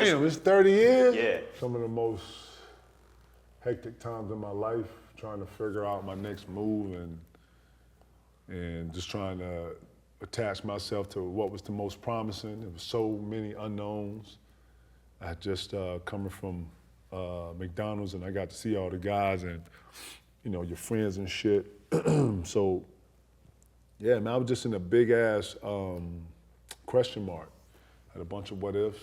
Damn, it's 30 years? Yeah. Some of the most hectic times in my life, trying to figure out my next move and just trying to attach myself to what was the most promising. There was so many unknowns. I had just coming from McDonald's and I got to see all the guys and, you know, your friends and shit. So, yeah, man, I was just in a big ass question mark. Had a bunch of what ifs.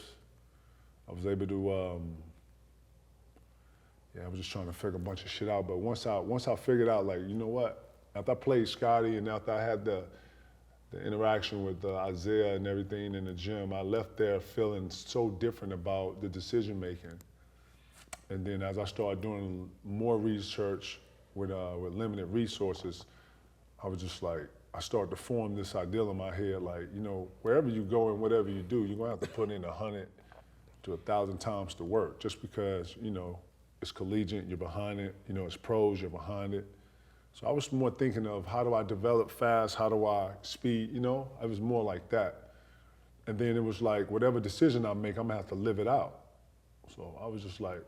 I was able to, I was just trying to figure a bunch of shit out. But once I figured out, like, you know what? After I played Scotty and after I had the interaction with Isaiah and everything in the gym, I left there feeling so different about the decision making. And then as I started doing more research with limited resources, I was just like, I started to form this ideal in my head, like, you know, wherever you go and whatever you do, you're gonna have to put in 100 to 1,000 times the work, just because, you know, it's collegiate, you're behind it, you know, it's pros, you're behind it. So I was more thinking of how do I develop fast, how do I speed, you know? I was more like that. And then it was like, whatever decision I make, I'm gonna have to live it out. So I was just like,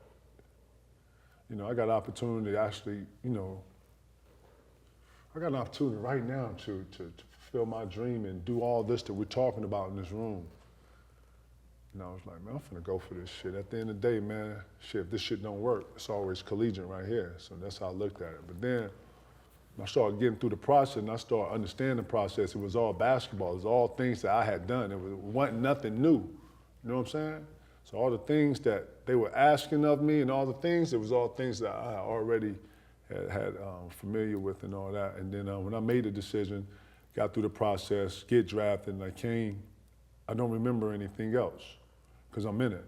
you know, I got an opportunity to actually, you know, I got an opportunity right now to fulfill my dream and do all this that we're talking about in this room. And I was like, man, I'm finna go for this shit. At the end of the day, man, shit, if this shit don't work, it's always collegiate right here. So that's how I looked at it. But then I started getting through the process and I started understanding the process. It was all basketball. It was all things that I had done. It wasn't nothing new. You know what I'm saying? So all the things that they were asking of me and all the things, it was all things that I already had familiar with and all that. And then when I made the decision, got through the process, get drafted, and I came, I don't remember anything else because I'm in it.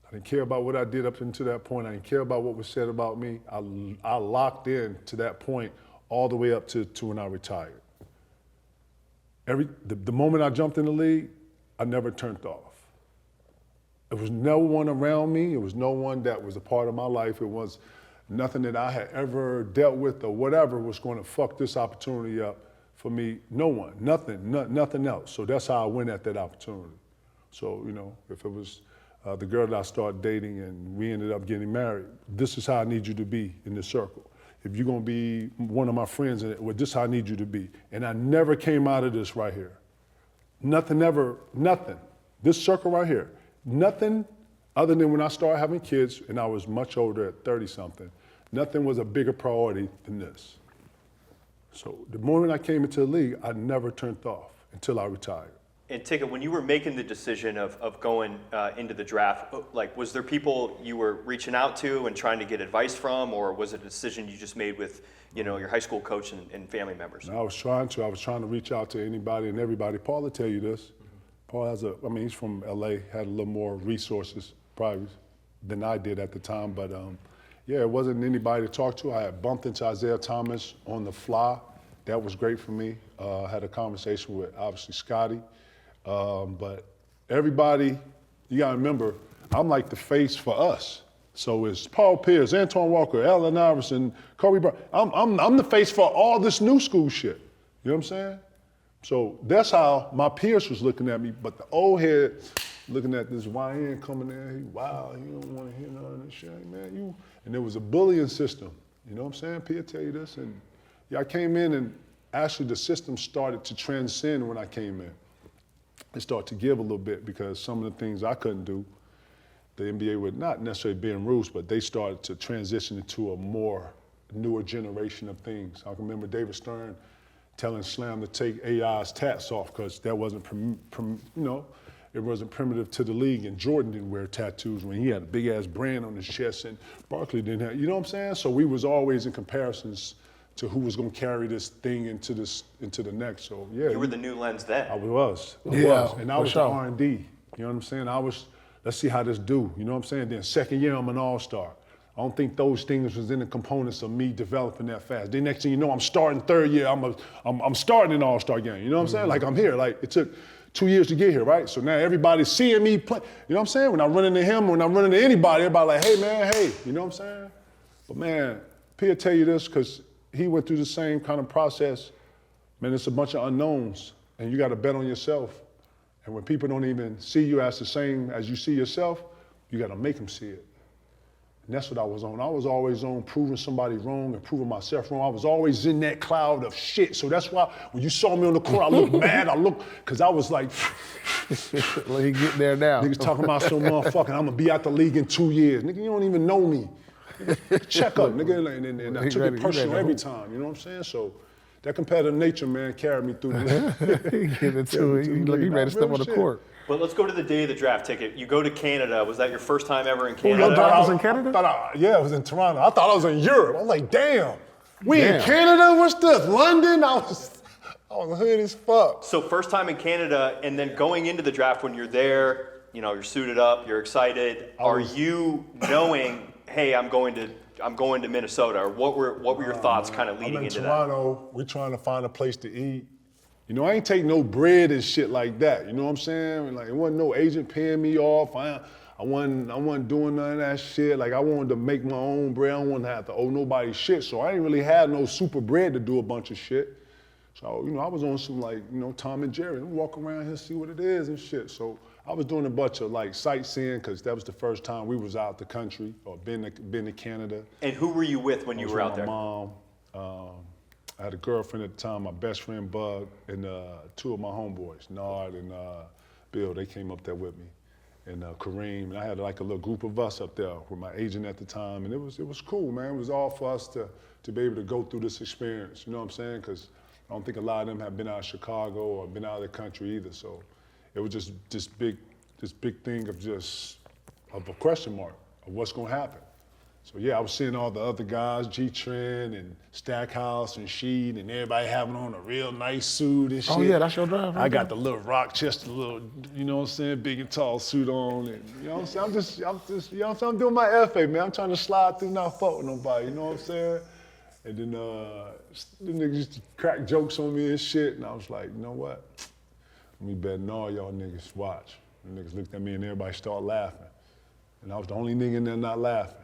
I didn't care about what I did up until that point. I didn't care about what was said about me. I locked in to that point all the way up to when I retired. The moment I jumped in the league, I never turned off. There was no one around me. It was no one that was a part of my life. It was nothing that I had ever dealt with or whatever was going to fuck this opportunity up for me. No one, nothing else. So that's how I went at that opportunity. So, you know, if it was the girl that I started dating and we ended up getting married, this is how I need you to be in this circle. If you're gonna be one of my friends, well, this is how I need you to be. And I never came out of this right here. Nothing. This circle right here, nothing other than when I started having kids and I was much older at 30 something, nothing was a bigger priority than this. So the moment I came into the league, I never turned off until I retired. And Tika, when you were making the decision of going into the draft, like, was there people you were reaching out to and trying to get advice from, or was it a decision you just made with, you know, your high school coach and family members? I was trying to reach out to anybody and everybody. Paul will tell you this. Mm-hmm. Paul has he's from LA, had a little more resources probably than I did at the time, but yeah, it wasn't anybody to talk to. I had bumped into Isaiah Thomas on the fly. That was great for me. I had a conversation with, obviously, Scotty. But everybody, you gotta remember, I'm like the face for us. So it's Paul Pierce, Antoine Walker, Allen Iverson, Kobe Bryant. I'm the face for all this new school shit. You know what I'm saying? So that's how my peers was looking at me, but the old head looking at this YN coming in, wow, you don't wanna hear none of this shit, man. And there was a bullying system. You know what I'm saying? Pierre tell you this. And yeah, I came in and actually the system started to transcend when I came in. It started to give a little bit because some of the things I couldn't do, the NBA would not necessarily be in rules, but they started to transition into a more newer generation of things. I can remember David Stern telling Slam to take AI's tats off because that wasn't, it wasn't primitive to the league, and Jordan didn't wear tattoos when he had a big ass brand on his chest and Barkley didn't have, you know what I'm saying? So we was always in comparisons to who was gonna carry this thing into the next. So yeah. You were the new lens then. I was. And I was the R&D. You know what I'm saying? Let's see how this do. You know what I'm saying? Then second year, I'm an all-star. I don't think those things was in the components of me developing that fast. Then next thing you know, I'm starting third year, I'm starting an all-star game. You know what I'm saying? Like I'm here, like it took 2 years to get here, right? So now everybody's seeing me play. You know what I'm saying? When I run into him, when I run into anybody, everybody like, hey man, hey, you know what I'm saying? But man, Pierre tell you this, because he went through the same kind of process. Man, it's a bunch of unknowns, and you got to bet on yourself. And when people don't even see you as the same as you see yourself, You gotta make them see it. And that's what I was on. I was always on proving somebody wrong and proving myself wrong. I was always in that cloud of shit. So that's why when you saw me on the court, I looked mad. Cause I was like, Let me get there now. niggas talking about some motherfucking, I'm gonna be out the league in 2 years. Nigga, you don't even know me. Check up, nigga. And I took it personal every time, you know what I'm saying? So that competitive nature, man, carried me through the Get into it. He ready to step on the court. But let's go to the day of the draft ticket. You go to Canada. Was that your first time ever in Your Canada? draft was in Canada? Yeah, it was in Toronto. I thought I was in Europe. I was like, damn, we in Canada? What's this? London? I was hood as fuck. So first time in Canada, and then going into the draft when you're there, you know, you're suited up, you're excited. Are you knowing, hey, I'm going to Minnesota, or what were your thoughts kind of leading into that? I'm in Toronto. We're trying to find a place to eat. You know, I ain't take no bread and shit like that. You know what I'm saying? Like, it wasn't no agent paying me off. I wasn't doing none of that shit. Like, I wanted to make my own bread. I didn't want to have to owe nobody shit. So I didn't really have no super bread to do a bunch of shit. So, you know, I was on some, like, you know, Tom and Jerry. Walk around here, see what it is and shit. So I was doing a bunch of, like, sightseeing, because that was the first time we was out the country or been to Canada. And who were you with when you were out there? My mom. I had a girlfriend at the time, my best friend Bug, and two of my homeboys, Nard and Bill. They came up there with me, and Kareem. And I had like a little group of us up there with my agent at the time, and it was cool, man. It was all for us to be able to go through this experience. You know what I'm saying? Because I don't think a lot of them have been out of Chicago or been out of the country either. So it was just this big thing of a question mark of what's gonna happen. So yeah, I was seeing all the other guys, G-Trend and Stackhouse and Sheed, and everybody having on a real nice suit and shit. Oh yeah, that's your drive. I got the little Rochester little, you know what I'm saying, big and tall suit on, and you know what I'm saying. I'm just, you know what I'm saying. I'm doing my FA, man. I'm trying to slide through, not fuck with nobody. You know what I'm saying. And then the niggas used to crack jokes on me and shit, and I was like, you know what? Let me bet all y'all niggas watch. The niggas looked at me and everybody started laughing, and I was the only nigga in there not laughing.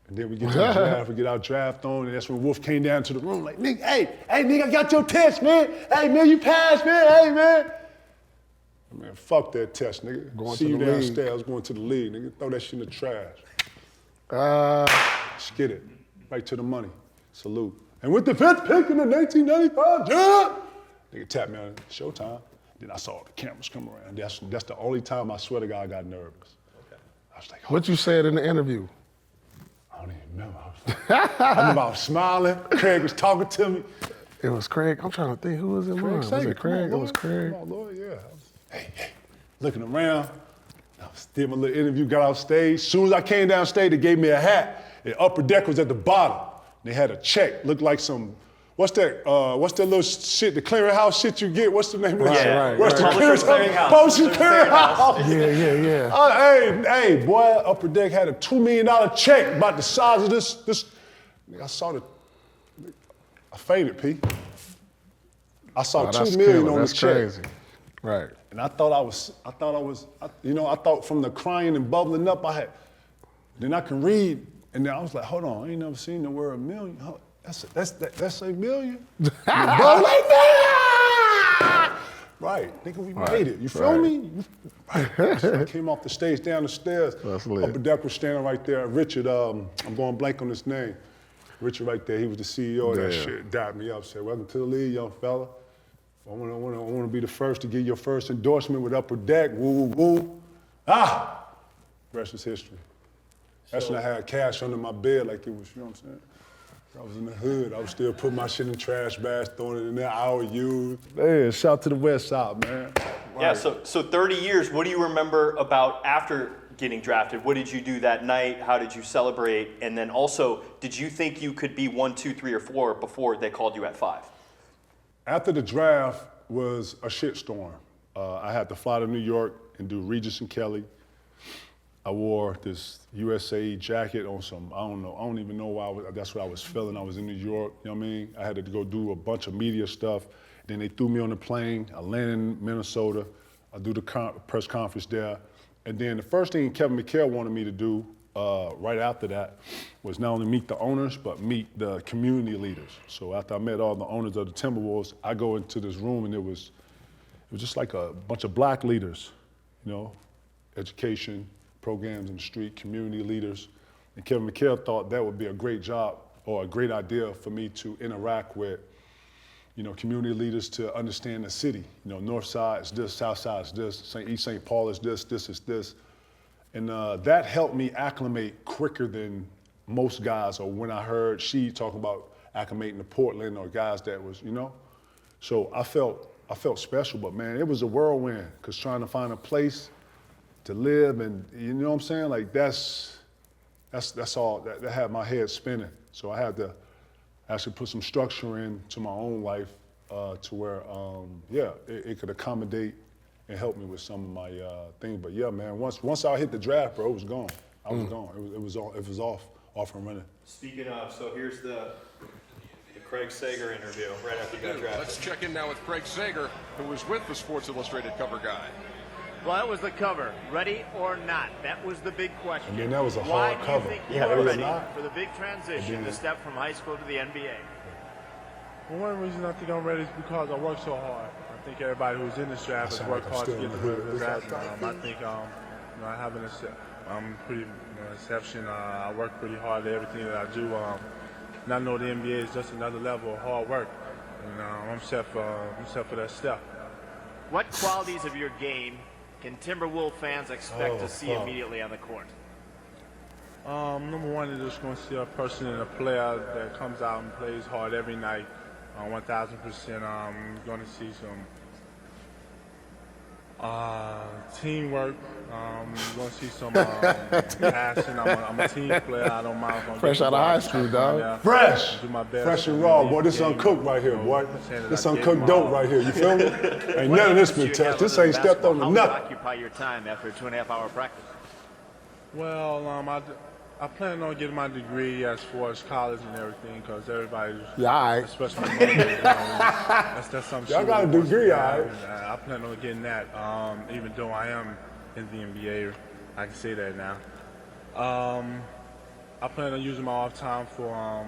And then we get to the draft, we get our draft on, and that's when Wolf came down to the room like, nigga, hey, nigga, I got your test, man. Hey, man, you passed, man. Hey, man. Man, fuck that test, nigga. Going See to you the downstairs, going to the league, nigga. Throw that shit in the trash. Skid it. Right to the money. Salute. And with the fifth pick in the 1995 draft, nigga tapped me on Showtime. Then I saw the cameras come around. That's the only time I swear to God I got nervous. Okay. I was like, What you said in the interview? I don't even remember. I remember I was smiling. Craig was talking to me. It was Craig. I'm trying to think who was in mine. Was it Craig? It was Craig. Come on, Lord, yeah. Hey, looking around. I did my little interview, got off stage. As soon as I came down stage, they gave me a hat. The upper deck was at the bottom. They had a check, looked like some, what's that little shit, the clearinghouse shit you get? What's the name of that? Right. What's the Publishers Clearinghouse. Publishers Clearinghouse. Yeah. Hey, boy, upper deck had a $2 million check about the size of this. I saw I fainted, P. I saw $2 million on the check. That's crazy. Right. And I thought from the crying and bubbling up then I can read. And then I was like, hold on, I ain't never seen the word million. That's a million? Like that! Right, nigga, we made it. You feel me? Right. So I came off the stage, down the stairs. That's lit. Upper deck was standing right there. Richard, I'm going blank on his name. Richard right there, he was the CEO of that shit. Dapped me up, said, welcome to the league, young fella. I want to be the first to get your first endorsement with Upper Deck. Woo, woo, woo. Rest is history. That's when I had cash under my bed like it was, you know what I'm saying? I was in the hood. I was still putting my shit in trash bags, throwing it in there. I would use. Man, shout to the West Side, man. Yeah, so 30 years, what do you remember about after getting drafted? What did you do that night? How did you celebrate? And then also, did you think you could be 1, 2, 3, or 4 before they called you at 5? After the draft was a shitstorm. I had to fly to New York and do Regis and Kelly. I wore this USA jacket on some, I don't even know why, that's what I was feeling. I was in New York, you know what I mean? I had to go do a bunch of media stuff. Then they threw me on the plane. I landed in Minnesota. I do the press conference there. And then the first thing Kevin McHale wanted me to do right after that was not only meet the owners, but meet the community leaders. So after I met all the owners of the Timberwolves, I go into this room and it was just like a bunch of black leaders, you know, education, programs in the street, community leaders. And Kevin McHale thought that would be a great job or a great idea for me to interact with, community leaders to understand the city. North side is this, south side is this, East St. Paul is this is this. And that helped me acclimate quicker than most guys, or when I heard she talk about acclimating to Portland or guys that was, So I felt special, but man, it was a whirlwind, because trying to find a place to live, and you know what I'm saying? Like that's all, that had my head spinning. So I had to actually put some structure into my own life to where, it could accommodate and help me with some of my things. But yeah, man, once I hit the draft, bro, it was gone. I was gone. It was off and running. Speaking of, so here's the Craig Sager interview right after you got drafted. Let's check in now with Craig Sager, who was with the Sports Illustrated cover guy. Well, that was the cover. Ready or not? That was the big question. And then that was a hard cover. Why do you think you are ready for the big transition to step from high school to the NBA? Well, one reason I think I'm ready is because I work so hard. I think everybody who's in this draft has worked hard to get to the draft. I think I have I'm pretty exception. I work pretty hard at everything that I do. And I know the NBA is just another level of hard work. And I'm set for that step. What qualities of your game can Timberwolves fans expect to see immediately on the court? Number one, they're just going to see a person and a player that comes out and plays hard every night, 1,000%. I'm going to see some teamwork. I'm going to see some passion. I'm a team player. I don't mind. Fresh out of high school, dog. Fresh! Do my best. Fresh and raw, boy. This uncooked right here, boy. This uncooked dope right here. You feel me? Ain't none of this been touched. This ain't stepped on How nothing. occupy your time after a 2.5-hour practice? Well, I plan on getting my degree as far as college and everything, because everybody, especially my mother, that's something. Y'all got a degree, all right. I plan on getting that, even though I am in the NBA. I can say that now. I plan on using my off time for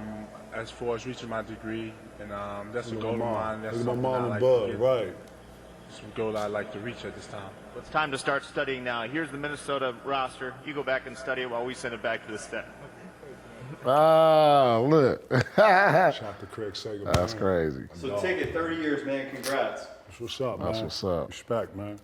as far as reaching my degree, and that's a goal of mine. That's my something mom I and like Bud, to get. right? It's a goal I'd like to reach at this time. Well, it's time to start studying now. Here's the Minnesota roster. You go back and study it while we send it back to the staff. Oh, look. Shout out to Craig Sager. That's crazy. So take it 30 years, man. Congrats. That's what's up, man. That's what's up. Respect, man.